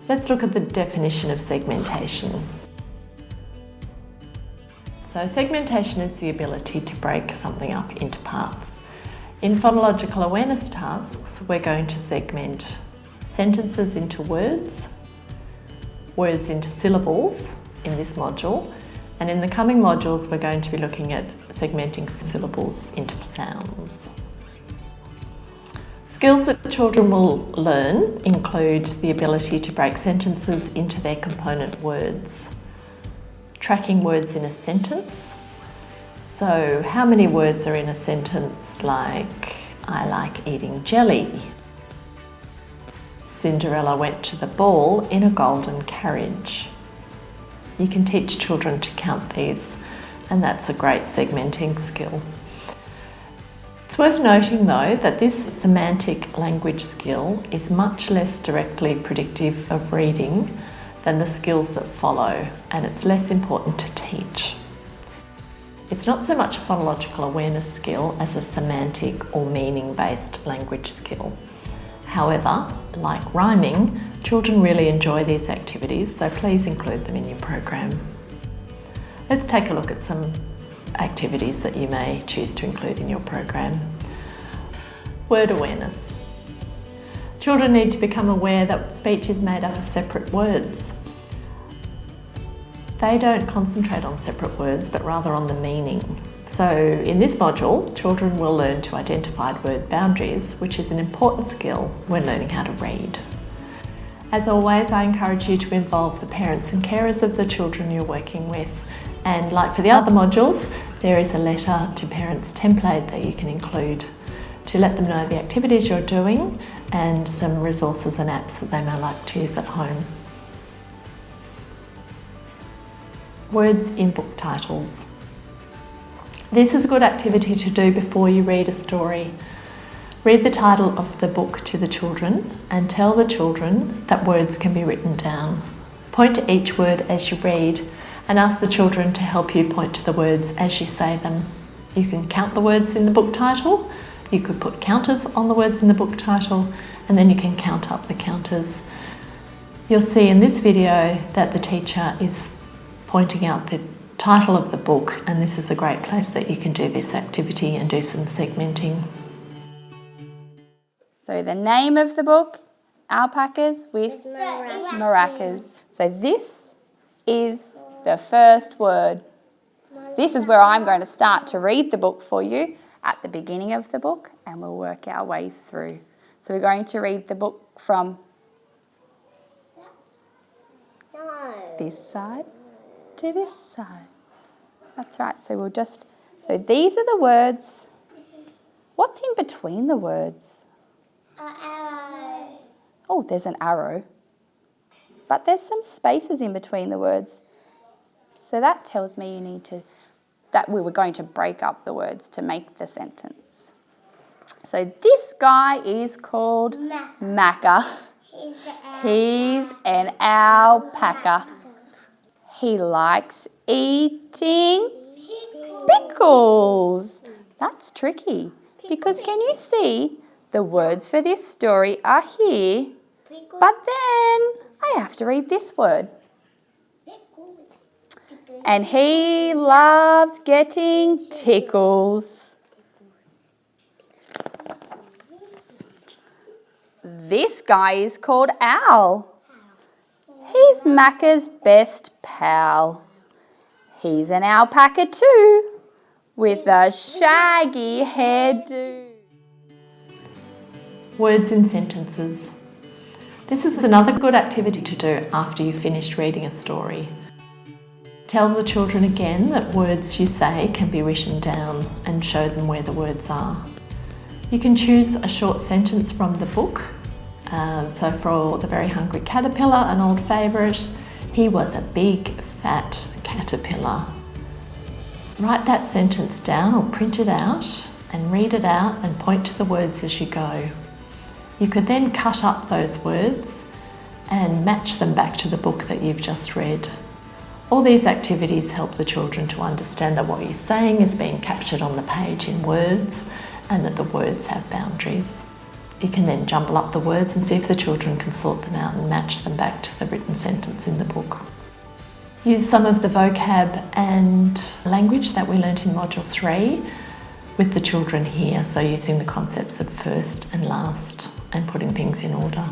Let's look at the definition of segmentation. So segmentation is the ability to break something up into parts. In phonological awareness tasks, we're going to segment sentences into words, words into syllables in this module, and in the coming modules we're going to be looking at segmenting syllables into sounds. Skills that children will learn include the ability to break sentences into their component words, tracking words in a sentence. So how many words are in a sentence like, I like eating jelly. Cinderella went to the ball in a golden carriage. You can teach children to count these, and that's a great segmenting skill. It's worth noting though that this semantic language skill is much less directly predictive of reading than the skills that follow, and it's less important to teach. It's not so much a phonological awareness skill as a semantic or meaning-based language skill. However, like rhyming, children really enjoy these activities, so please include them in your program. Let's take a look at some activities that you may choose to include in your program. Word awareness. Children need to become aware that speech is made up of separate words. They don't concentrate on separate words, but rather on the meaning. So in this module, children will learn to identify word boundaries, which is an important skill when learning how to read. As always, I encourage you to involve the parents and carers of the children you're working with. And like for the other modules, there is a letter to parents template that you can include to let them know the activities you're doing and some resources and apps that they may like to use at home. Words in book titles. This is a good activity to do before you read a story. Read the title of the book to the children and tell the children that words can be written down. Point to each word as you read and ask the children to help you point to the words as you say them. You can count the words in the book title, you could put counters on the words in the book title, and then you can count up the counters. You'll see in this video that the teacher is pointing out the title of the book, and this is a great place that you can do this activity and do some segmenting. So the name of the book, Alpacas with Maracas. So this is the first word. This is where I'm going to start to read the book for you at the beginning of the book, and we'll work our way through. So we're going to read the book from this side to this side. That's right. So these are the words. What's in between the words? Arrow. Oh, there's an arrow. But there's some spaces in between the words. So that tells me that we were going to break up the words to make the sentence. So this guy is called Macca. He's an alpaca. He likes eating pickles. That's tricky because can you see the words for this story are here, but then I have to read this word. And he loves getting tickles. This guy is called Owl. He's Macca's best pal. He's an alpaca too, with a shaggy hairdo. Words in sentences. This is another good activity to do after you've finished reading a story. Tell the children again that words you say can be written down and show them where the words are. You can choose a short sentence from the book. So for The Very Hungry Caterpillar, an old favourite, he was a big fat caterpillar. Write that sentence down or print it out and read it out and point to the words as you go. You could then cut up those words and match them back to the book that you've just read. All these activities help the children to understand that what you're saying is being captured on the page in words and that the words have boundaries. You can then jumble up the words and see if the children can sort them out and match them back to the written sentence in the book. Use some of the vocab and language that we learnt in Module 3 with the children here, so using the concepts of first and last and putting things in order.